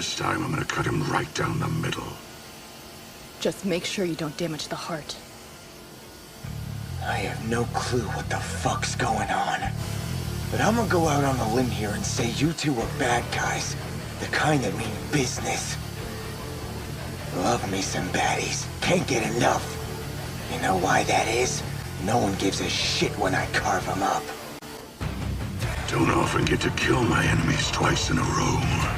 This time I'm gonna cut him right down the middle. Just make sure you don't damage the heart. I have no clue what the fuck's going on. But I'm gonna go out on a limb here and say you two are bad guys. The kind that mean business. Love me some baddies. Can't get enough. You know why that is? No one gives a shit when I carve them up. Don't often get to kill my enemies twice in a row.